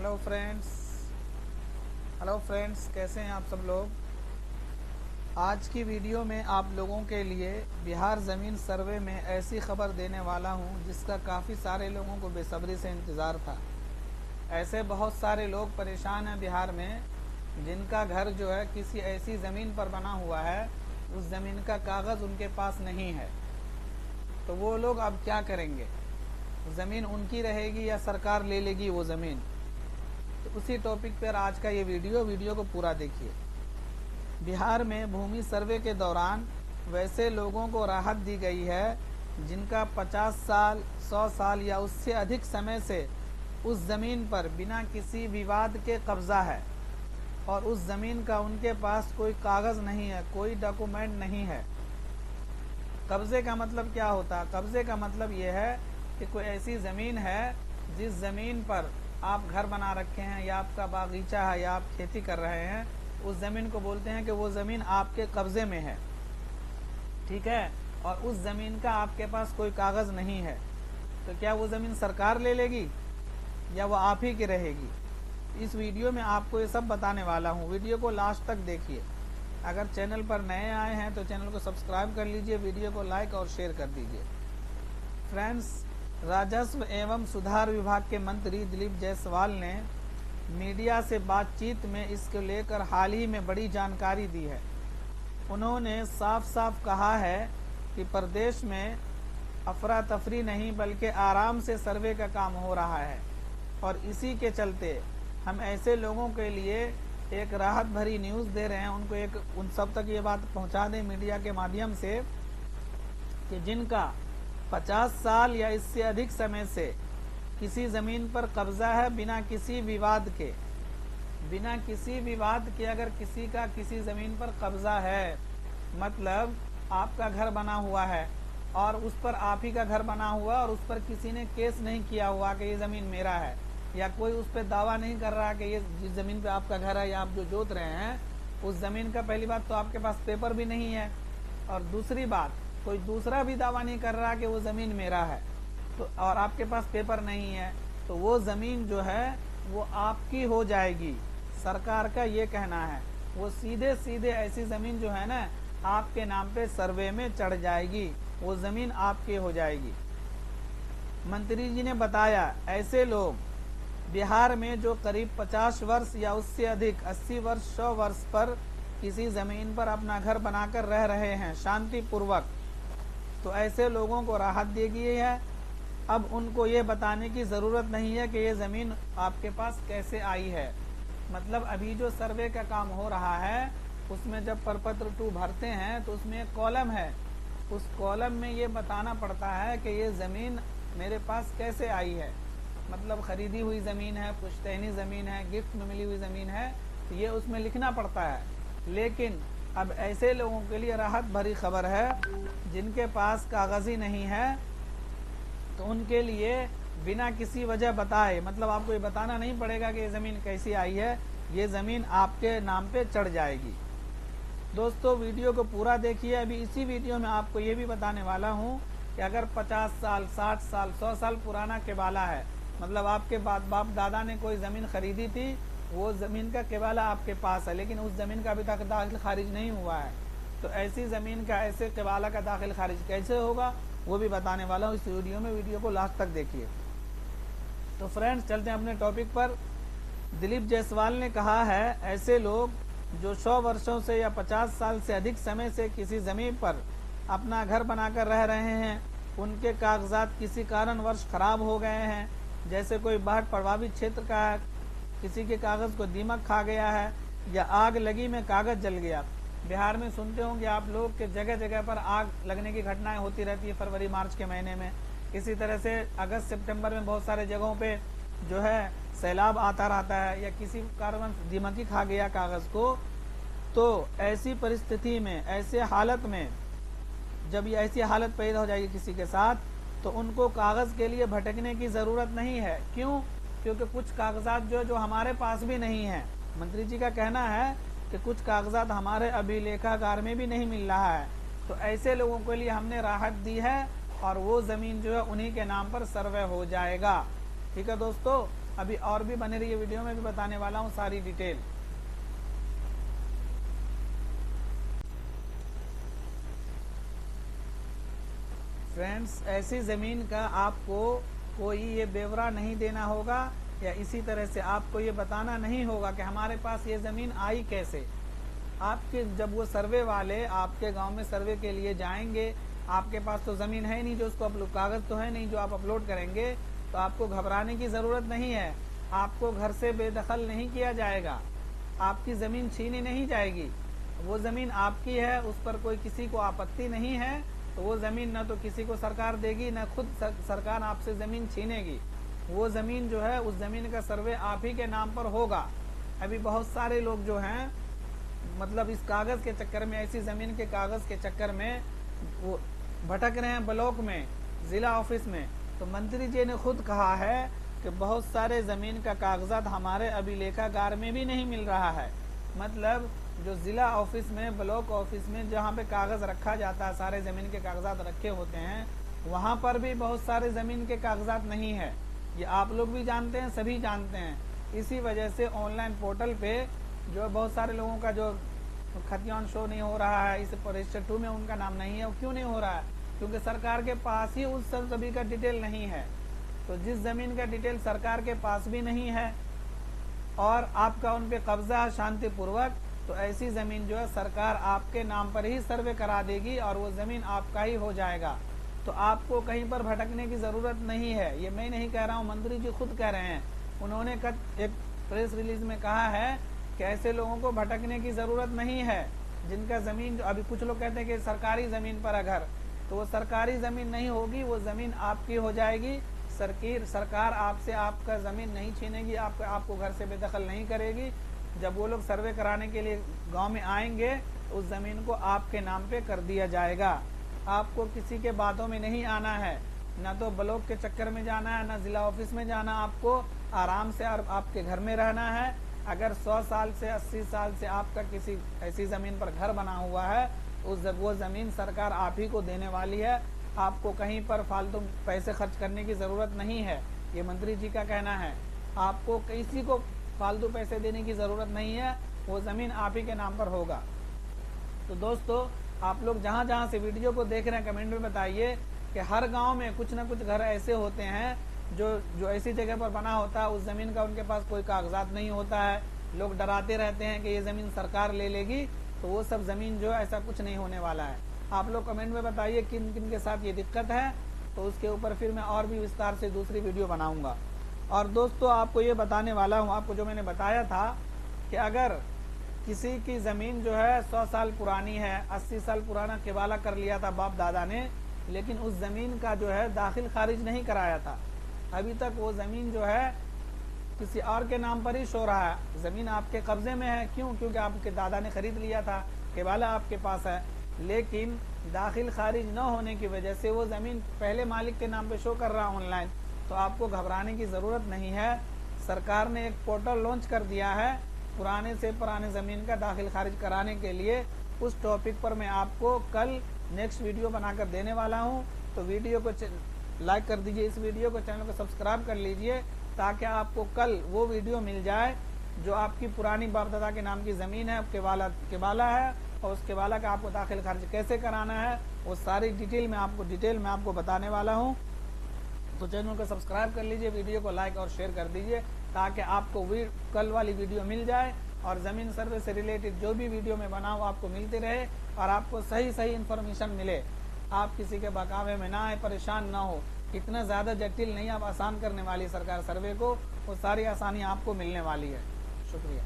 Hello friends, कैसे हैं आप सब लोग। आज की वीडियो में आप लोगों के लिए बिहार ज़मीन सर्वे में ऐसी खबर देने वाला हूं जिसका काफ़ी सारे लोगों को बेसब्री से इंतज़ार था। ऐसे बहुत सारे लोग परेशान हैं बिहार में, जिनका घर जो है किसी ऐसी ज़मीन पर बना हुआ है, उस ज़मीन का कागज़ उनके पास नहीं है। तो वो लोग अब क्या करेंगे, ज़मीन उनकी रहेगी या सरकार ले लेगी वो ज़मीन। तो उसी टॉपिक पर आज का ये वीडियो को पूरा देखिए। बिहार में भूमि सर्वे के दौरान वैसे लोगों को राहत दी गई है जिनका 50 साल, 100 साल या उससे अधिक समय से उस ज़मीन पर बिना किसी विवाद के कब्ज़ा है और उस ज़मीन का उनके पास कोई कागज़ नहीं है, कोई डॉक्यूमेंट नहीं है। कब्ज़े का मतलब क्या होता है? कब्ज़े का मतलब ये है कि कोई ऐसी ज़मीन है जिस ज़मीन पर आप घर बना रखे हैं या आपका बागीचा है या आप खेती कर रहे हैं, उस ज़मीन को बोलते हैं कि वो ज़मीन आपके कब्ज़े में है, ठीक है। और उस ज़मीन का आपके पास कोई कागज़ नहीं है, तो क्या वो ज़मीन सरकार ले लेगी या वो आप ही की रहेगी? इस वीडियो में आपको ये सब बताने वाला हूँ। वीडियो को लास्ट तक देखिए। अगर चैनल पर नए आए हैं तो चैनल को सब्सक्राइब कर लीजिए, वीडियो को लाइक और शेयर कर दीजिए। फ्रेंड्स, राजस्व एवं सुधार विभाग के मंत्री दिलीप जायसवाल ने मीडिया से बातचीत में इसको लेकर हाल ही में बड़ी जानकारी दी है। उन्होंने साफ साफ कहा है कि प्रदेश में अफरा तफरी नहीं बल्कि आराम से सर्वे का काम हो रहा है और इसी के चलते हम ऐसे लोगों के लिए एक राहत भरी न्यूज़ दे रहे हैं। उन सब तक ये बात पहुंचा दें मीडिया के माध्यम से कि जिनका 50 साल या इससे अधिक समय से किसी ज़मीन पर कब्ज़ा है बिना किसी विवाद के अगर किसी का किसी ज़मीन पर कब्ज़ा है, मतलब आपका घर बना हुआ है और उस पर आप ही का घर बना हुआ और उस पर किसी ने केस नहीं किया हुआ कि ये ज़मीन मेरा है, या कोई उस पर दावा नहीं कर रहा कि ये जिस ज़मीन पे आपका घर है या आप जो जोत रहे हैं उस ज़मीन का पहली बात तो आपके पास पेपर भी नहीं है, और दूसरी बात कोई दूसरा भी दावा नहीं कर रहा कि वो ज़मीन मेरा है, तो और आपके पास पेपर नहीं है, तो वो ज़मीन जो है वो आपकी हो जाएगी। सरकार का ये कहना है, वो सीधे सीधे ऐसी ज़मीन जो है ना आपके नाम पे सर्वे में चढ़ जाएगी, वो ज़मीन आपकी हो जाएगी। मंत्री जी ने बताया ऐसे लोग बिहार में जो करीब 50 वर्ष या उससे अधिक 80 वर्ष 100 वर्ष पर किसी ज़मीन पर अपना घर बनाकर रह रहे हैं शांतिपूर्वक, तो ऐसे लोगों को राहत दी गई है। अब उनको ये बताने की ज़रूरत नहीं है कि ये ज़मीन आपके पास कैसे आई है। मतलब अभी जो सर्वे का काम हो रहा है उसमें जब प्रपत्र 2 भरते हैं तो उसमें एक कॉलम है, उस कॉलम में ये बताना पड़ता है कि ये ज़मीन मेरे पास कैसे आई है। मतलब ख़रीदी हुई ज़मीन है, पुश्तैनी ज़मीन है, गिफ्ट में मिली हुई ज़मीन है, तो ये उसमें लिखना पड़ता है। लेकिन अब ऐसे लोगों के लिए राहत भरी खबर है जिनके पास कागज़ ही नहीं है, तो उनके लिए बिना किसी वजह बताए, मतलब आपको ये बताना नहीं पड़ेगा कि ये ज़मीन कैसी आई है, ये ज़मीन आपके नाम पे चढ़ जाएगी। दोस्तों, वीडियो को पूरा देखिए। अभी इसी वीडियो में आपको ये भी बताने वाला हूँ कि अगर 50 साल, 60 साल, 100 साल पुराना केबाला है, मतलब आपके बाप दादा ने कोई ज़मीन खरीदी थी, वो ज़मीन का केबाला आपके पास है, लेकिन उस ज़मीन का अभी तक दाखिल खारिज नहीं हुआ है, तो ऐसी ज़मीन का, ऐसे केबाला का दाखिल खारिज कैसे होगा वो भी बताने वाला हूँ इस वीडियो में। वीडियो को लास्ट तक देखिए। तो फ्रेंड्स, चलते हैं अपने टॉपिक पर। दिलीप जायसवाल ने कहा है ऐसे लोग जो 100 वर्षों से या 50 साल से अधिक समय से किसी ज़मीन पर अपना घर बनाकर रह रहे हैं, उनके कागजात किसी कारणवश खराब हो गए हैं, जैसे कोई बाढ़ प्रभावित क्षेत्र का है, किसी के कागज़ को दीमक खा गया है या आग लगी में कागज़ जल गया। बिहार में सुनते होंगे आप लोग कि जगह जगह पर आग लगने की घटनाएं होती रहती है फरवरी मार्च के महीने में। इसी तरह से अगस्त सितंबर में बहुत सारे जगहों पे जो है सैलाब आता रहता है या किसी कारण दीमक ही खा गया कागज़ को। तो ऐसी परिस्थिति में, ऐसे हालत में, जब ये ऐसी हालत पैदा हो जाएगी किसी के साथ, तो उनको कागज़ के लिए भटकने की ज़रूरत नहीं है। क्यों? क्योंकि कुछ कागजात जो हमारे पास भी नहीं है। मंत्री जी का कहना है कि कुछ कागजात हमारे अभिलेखागार में भी नहीं मिल रहा है, तो ऐसे लोगों के लिए हमने राहत दी है और वो ज़मीन जो है उन्हीं के नाम पर सर्वे हो जाएगा। ठीक है दोस्तों, अभी और भी बने रहिए, वीडियो में भी बताने वाला हूँ सारी डिटेल। फ्रेंड्स, ऐसी ज़मीन का आपको कोई ये ब्यौरा नहीं देना होगा या इसी तरह से आपको ये बताना नहीं होगा कि हमारे पास ये ज़मीन आई कैसे। आपके जब वो सर्वे वाले आपके गांव में सर्वे के लिए जाएंगे, आपके पास तो ज़मीन है नहीं जो उसको कागज़ तो है नहीं जो आप अपलोड करेंगे, तो आपको घबराने की ज़रूरत नहीं है। आपको घर से बेदखल नहीं किया जाएगा, आपकी ज़मीन छीनी नहीं जाएगी। वो ज़मीन आपकी है, उस पर कोई किसी को आपत्ति नहीं है, तो वो ज़मीन न तो किसी को सरकार देगी, न खुद सरकार आपसे ज़मीन छीनेगी। वो ज़मीन जो है, उस ज़मीन का सर्वे आप ही के नाम पर होगा। अभी बहुत सारे लोग जो हैं मतलब इस कागज़ के चक्कर में, ऐसी ज़मीन के कागज़ के चक्कर में वो भटक रहे हैं ब्लॉक में, ज़िला ऑफिस में। तो मंत्री जी ने खुद कहा है कि बहुत सारे ज़मीन का कागजात हमारे अभिलेखागार में भी नहीं मिल रहा है। मतलब जो ज़िला ऑफिस में, ब्लॉक ऑफिस में जहाँ पे कागज़ रखा जाता है, सारे ज़मीन के कागजात रखे होते हैं, वहाँ पर भी बहुत सारे ज़मीन के कागजात नहीं है। ये आप लोग भी जानते हैं, सभी जानते हैं। इसी वजह से ऑनलाइन पोर्टल पे जो बहुत सारे लोगों का जो खतियान शो नहीं हो रहा है, इस रजिस्टर 2 में उनका नाम नहीं है। वो क्यों नहीं हो रहा है? क्योंकि सरकार के पास ही उस सभी का डिटेल नहीं है। तो जिस ज़मीन का डिटेल सरकार के पास भी नहीं है और आपका उन पे कब्जा है शांतिपूर्वक, तो ऐसी ज़मीन जो है सरकार आपके नाम पर ही सर्वे करा देगी और वो ज़मीन आपका ही हो जाएगा। तो आपको कहीं पर भटकने की ज़रूरत नहीं है। ये मैं नहीं कह रहा हूँ, मंत्री जी खुद कह रहे हैं। उन्होंने एक प्रेस रिलीज में कहा है कि ऐसे लोगों को भटकने की ज़रूरत नहीं है जिनका ज़मीन, अभी कुछ लोग कहते हैं कि सरकारी ज़मीन पर है घर, तो वो सरकारी ज़मीन नहीं होगी, वो ज़मीन आपकी हो जाएगी। सरकार आपसे आपका ज़मीन नहीं छीनेगी, आपको घर से बेदखल नहीं करेगी। जब वो लोग सर्वे कराने के लिए गांव में आएंगे, उस ज़मीन को आपके नाम पे कर दिया जाएगा। आपको किसी के बातों में नहीं आना है, ना तो ब्लॉक के चक्कर में जाना है, ना ज़िला ऑफिस में जाना। आपको आराम से और आपके घर में रहना है। अगर 100 साल से 80 साल से आपका किसी ऐसी ज़मीन पर घर बना हुआ है, वो ज़मीन सरकार आप ही को देने वाली है। आपको कहीं पर फालतू पैसे खर्च करने की ज़रूरत नहीं है, ये मंत्री जी का कहना है। आपको किसी को फालतू पैसे देने की ज़रूरत नहीं है, वो ज़मीन आप ही के नाम पर होगा। तो दोस्तों, आप लोग जहाँ जहाँ से वीडियो को देख रहे हैं, कमेंट में बताइए कि हर गांव में कुछ ना कुछ घर ऐसे होते हैं जो ऐसी जगह पर बना होता है, उस ज़मीन का उनके पास कोई कागजात नहीं होता है। लोग डराते रहते हैं कि ये ज़मीन सरकार ले लेगी, तो वो सब ज़मीन जो है, ऐसा कुछ नहीं होने वाला है। आप लोग कमेंट में बताइए किन किन के साथ ये दिक्कत है, तो उसके ऊपर फिर मैं और भी विस्तार से दूसरी वीडियो बनाऊंगा। और दोस्तों, आपको ये बताने वाला हूँ, आपको जो मैंने बताया था कि अगर किसी की ज़मीन जो है 100 साल पुरानी है, 80 साल पुराना केवाला कर लिया था बाप दादा ने, लेकिन उस ज़मीन का जो है दाखिल खारिज नहीं कराया था, अभी तक वो ज़मीन जो है किसी और के नाम पर ही शो रहा है। ज़मीन आपके कब्जे में है, क्यों? क्योंकि आपके दादा ने खरीद लिया था, केवाला आपके पास है, लेकिन दाखिल खारिज न होने की वजह से वो ज़मीन पहले मालिक के नाम पे शो कर रहा है ऑनलाइन। तो आपको घबराने की ज़रूरत नहीं है। सरकार ने एक पोर्टल लॉन्च कर दिया है पुराने से पुराने ज़मीन का दाखिल खारिज कराने के लिए। उस टॉपिक पर मैं आपको कल नेक्स्ट वीडियो बनाकर देने वाला हूँ। तो वीडियो को लाइक कर दीजिए, इस वीडियो को, चैनल को सब्सक्राइब कर लीजिए, ताकि आपको कल वो वीडियो मिल जाए जो आपकी पुरानी बाप दादा के नाम की ज़मीन है, केवाला है, और उस केवाला का आपको दाखिल खारिज कैसे कराना है, वो सारी डिटेल में आपको बताने वाला हूँ। तो चैनल को सब्सक्राइब कर लीजिए, वीडियो को लाइक और शेयर कर दीजिए, ताकि आपको कल वाली वीडियो मिल जाए और ज़मीन सर्वे से रिलेटेड जो भी वीडियो मैं बनाऊँ आपको मिलती रहे और आपको सही इन्फॉर्मेशन मिले। आप किसी के बहकावे में ना आए, परेशान ना हो। इतना ज़्यादा जटिल नहीं, आप आसान करने वाली सरकार सर्वे को, वो सारी आसानी आपको मिलने वाली है। शुक्रिया।